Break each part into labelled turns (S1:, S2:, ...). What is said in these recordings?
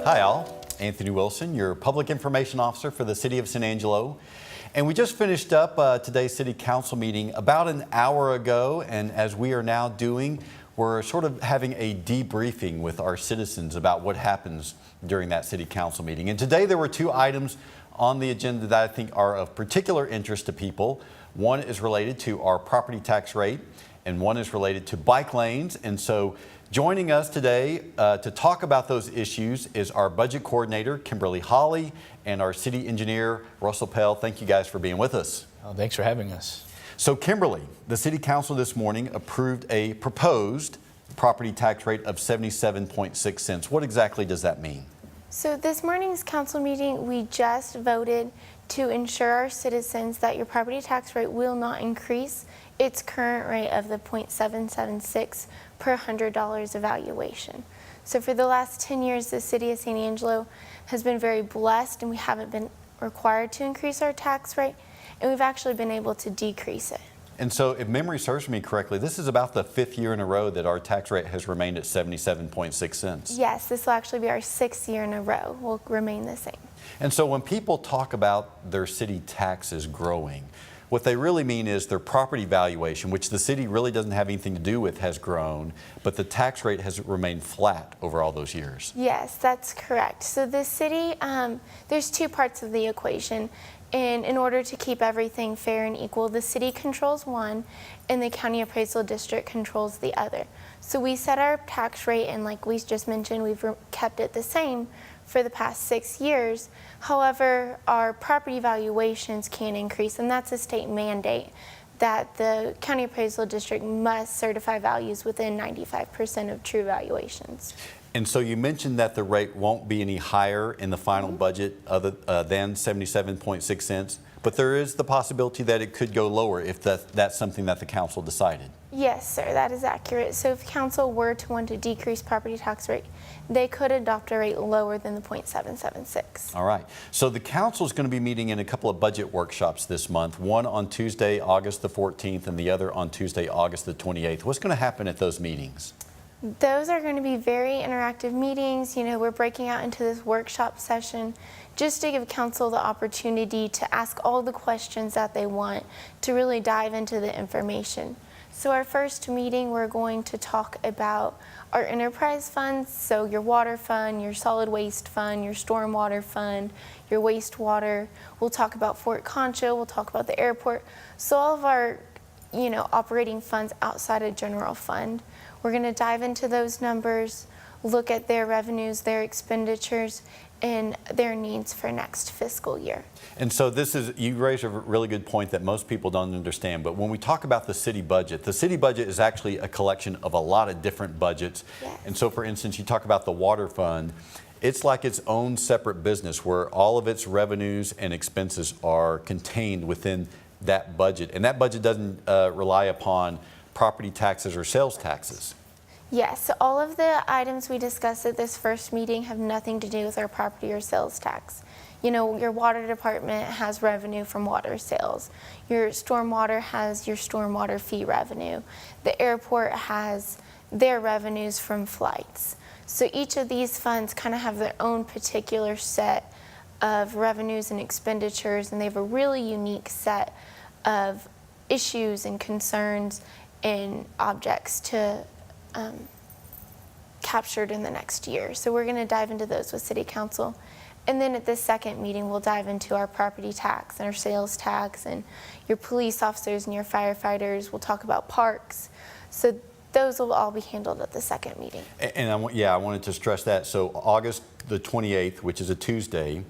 S1: Hi all, Anthony Wilson, your Public Information Officer for the City of San Angelo. And we just finished up today's City Council meeting about an hour ago, and as we are now doing, we're sort of having a debriefing with our citizens about what happens during that City Council meeting. And today there were two items on the agenda that I think are of particular interest to people. One is related to our property tax rate, and one is related to bike lanes. And so joining us today to talk about those issues is our budget coordinator, Kimberly Holly, and our city engineer, Russell Pell. Thank you guys for being with us.
S2: Oh, thanks for having us.
S1: So Kimberly, the City Council this morning approved a proposed property tax rate of 77.6 cents. What exactly does that mean?
S3: So this morning's council meeting, we just voted to ensure our citizens that your property tax rate will not increase its current rate of the 0.776 per $100 evaluation. So for the last 10 years, the City of San Angelo has been very blessed, and we haven't been required to increase our tax rate, and we've actually been able to decrease it.
S1: And so if memory serves me correctly, this is about the 5th year in a row that our tax rate has remained at 77.6 cents.
S3: Yes, this will actually be our 6th year in a row. Will remain the same.
S1: And so when people talk about their city taxes growing, what they really mean is their property valuation, which the city really doesn't have anything to do with, has grown, but the tax rate has remained flat over all those years.
S3: Yes, that's correct. So the city, there's two parts of the equation. And in order to keep everything fair and equal, the city controls one and the county appraisal district controls the other. So we set our tax rate, and like we just mentioned, we've kept it the same for the past 6 years. However, our property valuations can increase, and that's a state mandate that the county appraisal district must certify values within 95% of true valuations.
S1: And so you mentioned that the rate won't be any higher in the final budget other than 77.6 cents, but there is the possibility that it could go lower if that's something that the council decided.
S3: Yes, sir, that is accurate. So if council were to want to decrease property tax rate, they could adopt a rate lower than the 0.776.
S1: All right. So the council is going to be meeting in a couple of budget workshops this month, one on Tuesday, August the 14th, and the other on Tuesday, August the 28th. What's going to happen at those meetings?
S3: Those are going to be very interactive meetings. You know, we're breaking out into this workshop session just to give council the opportunity to ask all the questions that they want, to really dive into the information. So our first meeting, we're going to talk about our enterprise funds, so your water fund, your solid waste fund, your stormwater fund, your wastewater. We'll talk about Fort Concho, we'll talk about the airport. So all of our, operating funds outside of general fund. We're going to dive into those numbers, look at their revenues, their expenditures, and their needs for next fiscal year.
S1: And so you raise a really good point that most people don't understand, but when we talk about the city budget is actually a collection of a lot of different budgets.
S3: Yes.
S1: And so for instance, you talk about the water fund, it's like its own separate business where all of its revenues and expenses are contained within that budget. And that budget doesn't rely upon property taxes or sales taxes.
S3: Yes, so all of the items we discussed at this first meeting have nothing to do with our property or sales tax. Your water department has revenue from water sales. Your stormwater has your stormwater fee revenue. The airport has their revenues from flights. So each of these funds kind of have their own particular set of revenues and expenditures, and they have a really unique set of issues and concerns and objects to captured in the next year. So we're going to dive into those with City Council. And then at this second meeting, we'll dive into our property tax and our sales tax and your police officers and your firefighters. We'll talk about parks. So those will all be handled at the second meeting.
S1: And I wanted to stress that. So August the 28th, which is a Tuesday,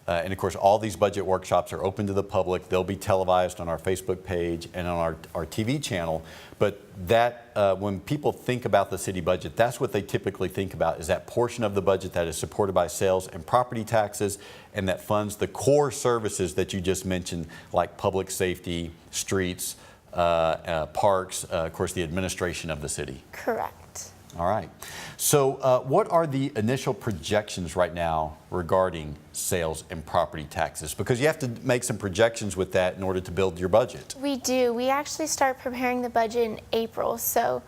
S1: and of course, all these budget workshops are open to the public. They'll be televised on our Facebook page and on our TV channel. But when people think about the city budget, that's what they typically think about, is that portion of the budget that is supported by sales and property taxes and that funds the core services that you just mentioned, like public safety, streets, parks, of course, the administration of the city.
S3: Correct.
S1: All right. So what are the initial projections right now regarding sales and property taxes? Because you have to make some projections with that in order to build your budget.
S3: We do. We actually start preparing the budget in April. So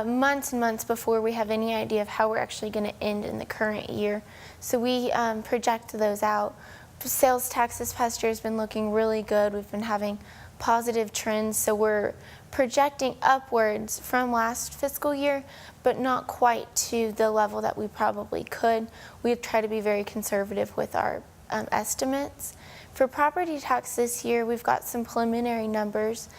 S3: months and months before we have any idea of how we're actually going to end in the current year. So we project those out. Sales tax this past year has been looking really good. We've been having positive trends, so we're projecting upwards from last fiscal year, but not quite to the level that we probably could. We've tried to be very conservative with our estimates. For property tax this year, we've got some preliminary numbers,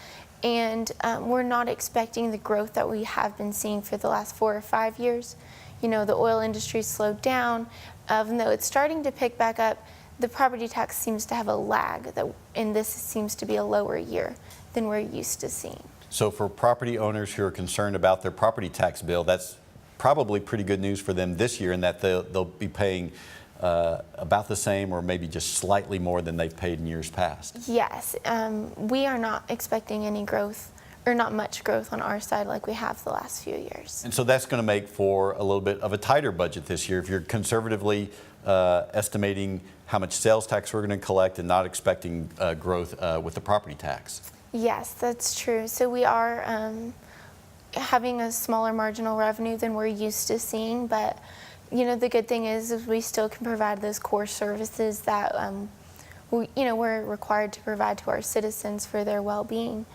S3: and we're not expecting the growth that we have been seeing for the last 4 or 5 years. You know, the oil industry slowed down. Even though it's starting to pick back up, the property tax seems to have a lag, and this seems to be a lower year than we're used to seeing.
S1: So for property owners who are concerned about their property tax bill, that's probably pretty good news for them this year in that they'll be paying about the same or maybe just slightly more than they've paid in years past.
S3: Yes, we are not expecting any growth, or not much growth on our side like we have the last few years.
S1: And so that's going to make for a little bit of a tighter budget this year if you're conservatively estimating how much sales tax we're going to collect and not expecting growth with the property tax.
S3: Yes, that's true. So we are having a smaller marginal revenue than we're used to seeing, but you know, the good thing is we still can provide those core services that we're required to provide to our citizens for their well-being.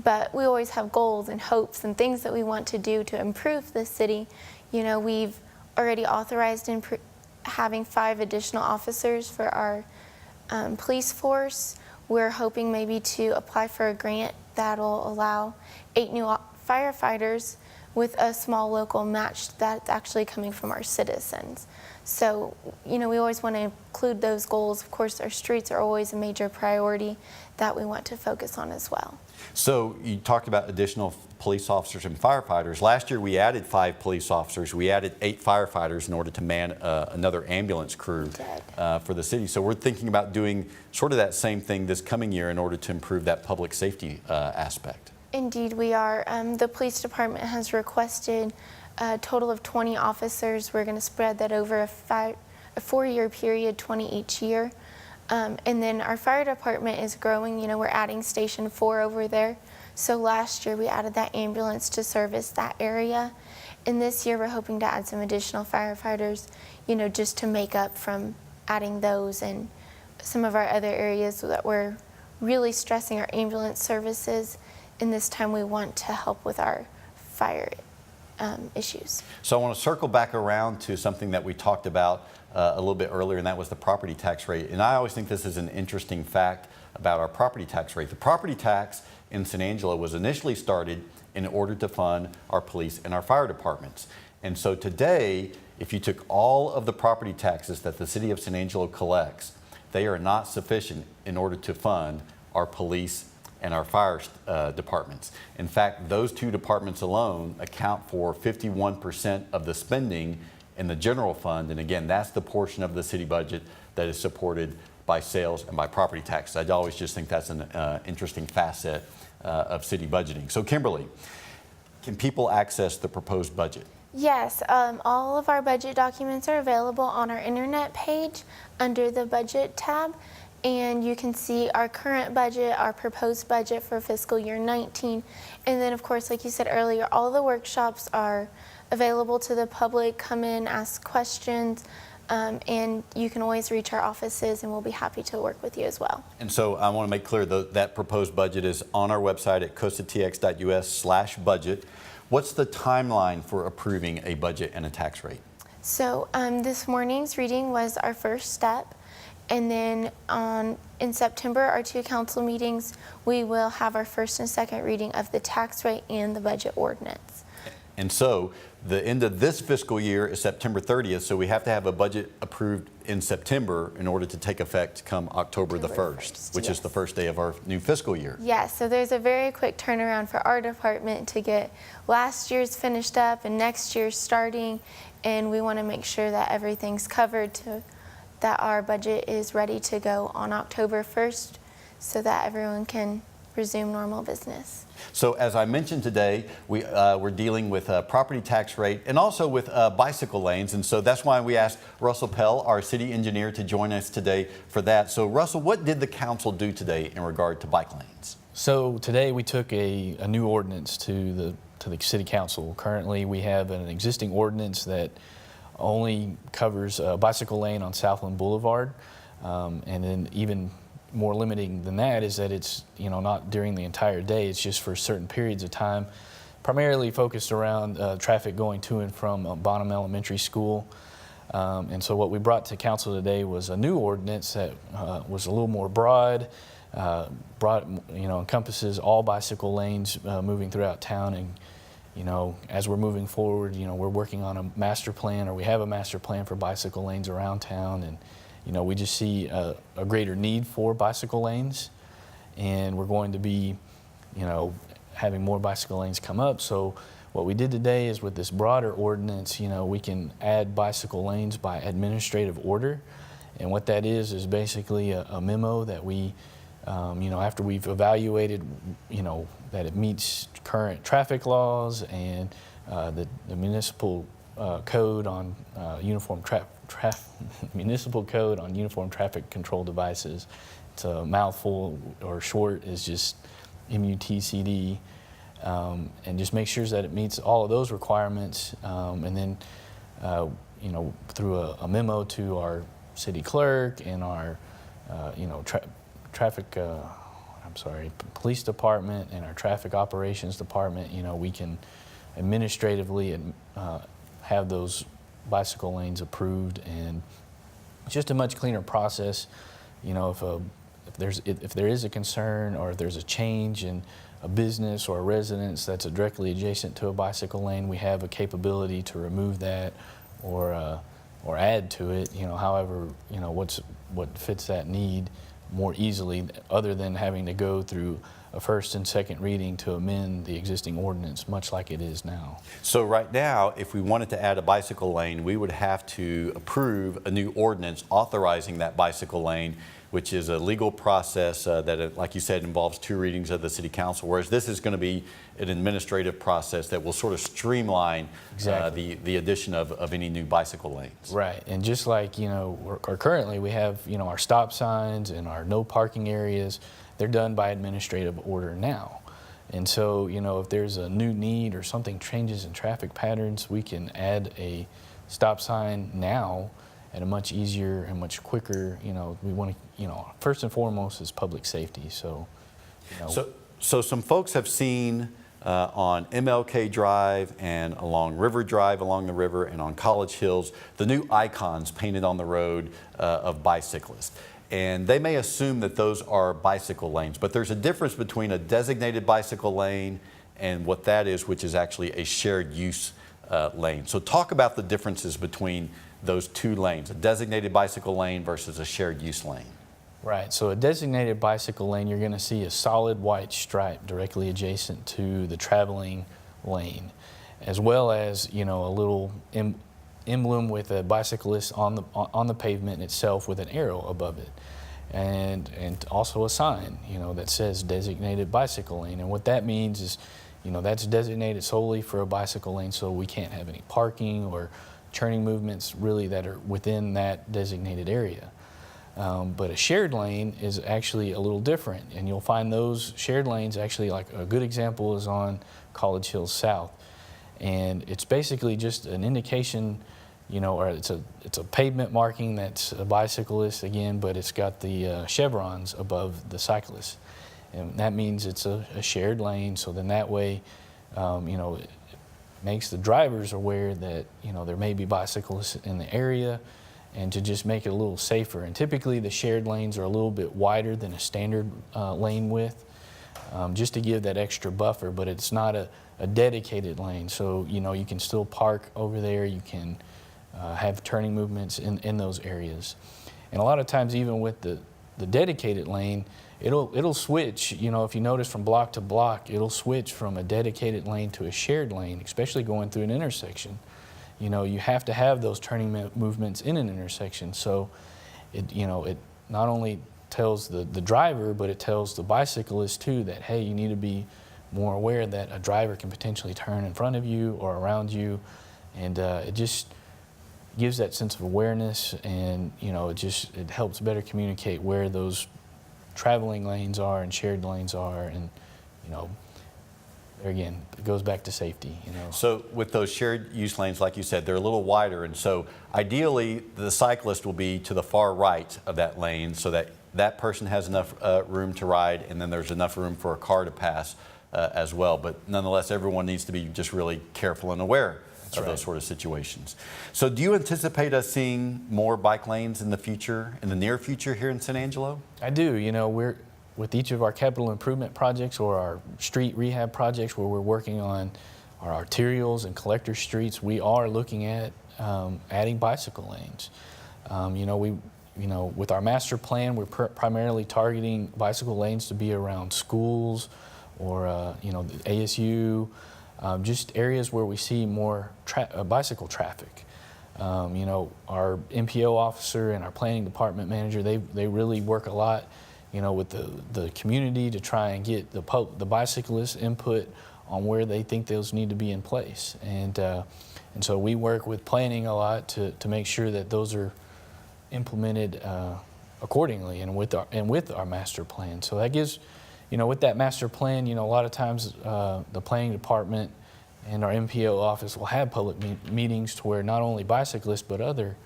S3: But we always have goals and hopes and things that we want to do to improve the city. You know, we've already authorized having 5 additional officers for our police force. We're hoping maybe to apply for a grant that'll allow 8 new firefighters with a small local match that's actually coming from our citizens. So, you know, we always want to include those goals. Of course, our streets are always a major priority that we want to focus on as well.
S1: So you talked about additional police officers and firefighters. Last year we added 5 police officers. We added 8 firefighters in order to man another ambulance crew for the city. So we're thinking about doing sort of that same thing this coming year in order to improve that public safety aspect.
S3: Indeed, we are. The police department has requested a total of 20 officers. We're going to spread that over a 4-year period, 20 each year. And then our fire department is growing. You know, we're adding Station 4 over there. So last year we added that ambulance to service that area. And this year we're hoping to add some additional firefighters, you know, just to make up from adding those and some of our other areas that we're really stressing our ambulance services. And this time we want to help with our fire issues.
S1: So I want to circle back around to something that we talked about a little bit earlier, and that was the property tax rate. And I always think this is an interesting fact about our property tax rate. The property tax in San Angelo was initially started in order to fund our police and our fire departments. And so today, if you took all of the property taxes that the city of San Angelo collects, they are not sufficient in order to fund our police and our fire departments. In fact, those 2 departments alone account for 51% of the spending in the general fund. And again, that's the portion of the city budget that is supported by sales and by property tax. I always just think that's an interesting facet of city budgeting. So Kimberly, can people access the proposed budget?
S3: Yes, all of our budget documents are available on our internet page under the budget tab. And you can see our current budget, our proposed budget for fiscal year 19. And then, of course, like you said earlier, all the workshops are available to the public. Come in, ask questions, and you can always reach our offices, and we'll be happy to work with you as well.
S1: And so I want to make clear that proposed budget is on our website at cosatx.us/budget. What's the timeline for approving a budget and a tax rate?
S3: So this morning's reading was our first step. And then in September, our 2 council meetings, we will have our first and second reading of the tax rate and the budget ordinance.
S1: And so the end of this fiscal year is September 30th, so we have to have a budget approved in September in order to take effect come October the 1st, which is the first day of our new fiscal year.
S3: Yes, so there's a very quick turnaround for our department to get last year's finished up and next year's starting, and we want to make sure that everything's covered that our budget is ready to go on October 1st so that everyone can resume normal business.
S1: So as I mentioned today, we're dealing with property tax rate and also with bicycle lanes. And so that's why we asked Russell Pell, our city engineer, to join us today for that. So Russell, what did the council do today in regard to bike lanes?
S2: So today we took a new ordinance to the city council. Currently we have an existing ordinance that only covers a bicycle lane on Southland Boulevard. And then even more limiting than that is that it's, not during the entire day, it's just for certain periods of time, primarily focused around traffic going to and from Bonham Elementary School. And so what we brought to council today was a new ordinance that was a little more broad, encompasses all bicycle lanes moving throughout town. And as we're moving forward, we're working on a master plan, or we have a master plan for bicycle lanes around town. And we just see a greater need for bicycle lanes, and we're going to be, having more bicycle lanes come up. So what we did today is, with this broader ordinance, we can add bicycle lanes by administrative order. And what that is basically a memo that we, after we've evaluated, that it meets current traffic laws and the municipal code on municipal code on uniform traffic control devices. It's a mouthful, or short is just MUTCD, and just make sure that it meets all of those requirements. And then, through a memo to our city clerk and our, police department and our traffic operations department, we can administratively have those bicycle lanes approved. And it's just a much cleaner process. If there is a concern, or if there's a change in a business or a residence that's directly adjacent to a bicycle lane, we have a capability to remove that or add to it. However, what fits that need more easily, other than having to go through a first and second reading to amend the existing ordinance, much like it is now.
S1: So right now, if we wanted to add a bicycle lane, we would have to approve a new ordinance authorizing that bicycle lane, which is a legal process that, like you said, involves 2 readings of the city council, whereas this is going to be an administrative process that will sort of streamline the addition of any new bicycle lanes. Right,
S2: and just like, currently we have, our stop signs and our no parking areas, they're done by administrative order now. And so, if there's a new need or something changes in traffic patterns, we can add a stop sign now at a much easier and much quicker. We want to, first and foremost is public safety. So,
S1: So some folks have seen on MLK Drive and along River Drive, along the river, and on College Hills, the new icons painted on the road of bicyclists. And they may assume that those are bicycle lanes, but there's a difference between a designated bicycle lane and what that is, which is actually a shared use lane. So talk about the differences between those 2 lanes, a designated bicycle lane versus a shared use lane.
S2: Right, so a designated bicycle lane, you're going to see a solid white stripe directly adjacent to the traveling lane, as well as, a little emblem with a bicyclist on the pavement itself with an arrow above it, and also a sign, that says designated bicycle lane. And what that means is, that's designated solely for a bicycle lane, so we can't have any parking or turning movements really that are within that designated area. But a shared lane is actually a little different, and you'll find those shared lanes actually, like a good example is on College Hills South. And it's basically just an indication, or it's a pavement marking that's a bicyclist again, but it's got the chevrons above the cyclist. And that means it's a shared lane, so then that way, it makes the drivers aware that, there may be bicyclists in the area, and to just make it a little safer. And typically the shared lanes are a little bit wider than a standard lane width, just to give that extra buffer, but it's not a dedicated lane. So, you can still park over there, you can have turning movements in those areas. And a lot of times, even with the dedicated lane, it'll switch, if you notice from block to block, it'll switch from a dedicated lane to a shared lane, especially going through an intersection. You have to have those turning movements in an intersection. So it not only tells the driver, but it tells the bicyclist too that, hey, you need to be more aware that a driver can potentially turn in front of you or around you, and it just gives that sense of awareness, and it helps better communicate where those traveling lanes are and shared lanes are, and there again, it goes back to safety.
S1: So with those shared use lanes, like you said, they're a little wider, and so ideally the cyclist will be to the far right of that lane so that that person has enough room to ride, and then there's enough room for a car to pass as well. But nonetheless, everyone needs to be just really careful and aware of those sort of situations. So do you anticipate us seeing more bike lanes in the future, in the near future here in San Angelo?
S2: I do. We're with each of our capital improvement projects or our street rehab projects where we're working on our arterials and collector streets, we are looking at adding bicycle lanes. With our master plan, we're primarily targeting bicycle lanes to be around schools or the ASU, just areas where we see more bicycle traffic. Our MPO officer and our planning department manager, they really work a lot with the community to try and get the bicyclists' input on where they think those need to be in place. And so we work with planning a lot to make sure that those are implemented accordingly and with our master plan. So that gives, with that master plan, a lot of times the planning department and our MPO office will have public meetings to where not only bicyclists but other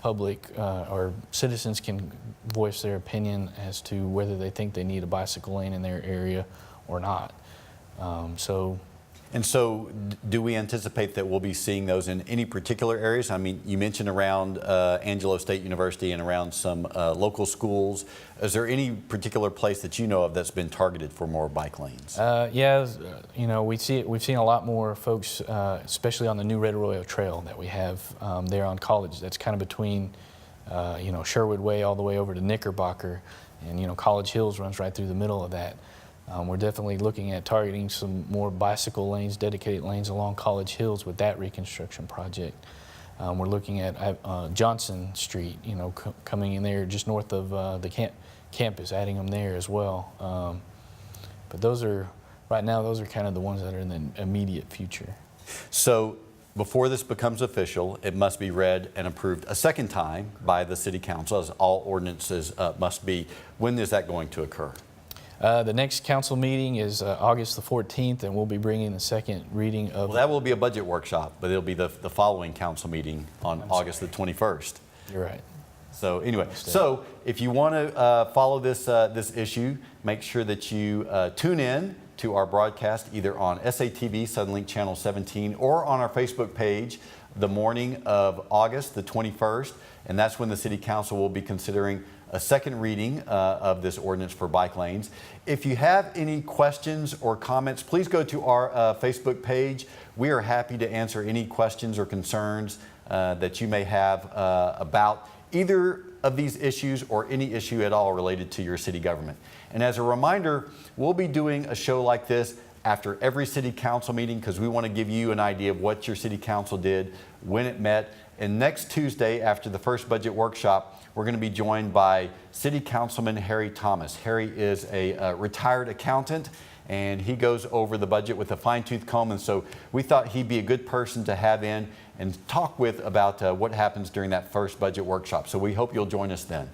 S2: public or citizens can voice their opinion as to whether they think they need a bicycle lane in their area or not.
S1: And so do we anticipate that we'll be seeing those in any particular areas? I mean, you mentioned around Angelo State University and around some local schools. Is there any particular place that you know of that's been targeted for more bike lanes?
S2: We've seen a lot more folks, especially on the new Red Arroyo Trail that we have there on College. That's kind of between, Sherwood Way all the way over to Knickerbocker, and College Hills runs right through the middle of that. We're definitely looking at targeting some more bicycle lanes, dedicated lanes along College Hills with that reconstruction project. We're looking at Johnson Street, coming in there just north of the campus, adding them there as well. But right now, those are kind of the ones that are in the immediate future.
S1: So before this becomes official, it must be read and approved a second time by the City Council, as all ordinances must be. When is that going to occur?
S2: The next council meeting is August the 14th, and we'll be bringing the second reading of...
S1: Well, that will be a budget workshop, but it'll be the following council meeting on August the 21st.
S2: You're right.
S1: So anyway, so if you want to follow this issue, make sure that you tune in to our broadcast either on SATV, Suddenlink Channel 17, or on our Facebook page the morning of August the 21st, and that's when the City Council will be considering a second reading of this ordinance for bike lanes. If you have any questions or comments, please go to our Facebook page. We are happy to answer any questions or concerns that you may have about either of these issues or any issue at all related to your city government. And as a reminder, we'll be doing a show like this after every city council meeting because we want to give you an idea of what your city council did, when it met. And next Tuesday, after the first budget workshop, we're going to be joined by City Councilman Harry Thomas. Harry is a retired accountant, and he goes over the budget with a fine-tooth comb, and so we thought he'd be a good person to have in and talk with about what happens during that first budget workshop. So we hope you'll join us then.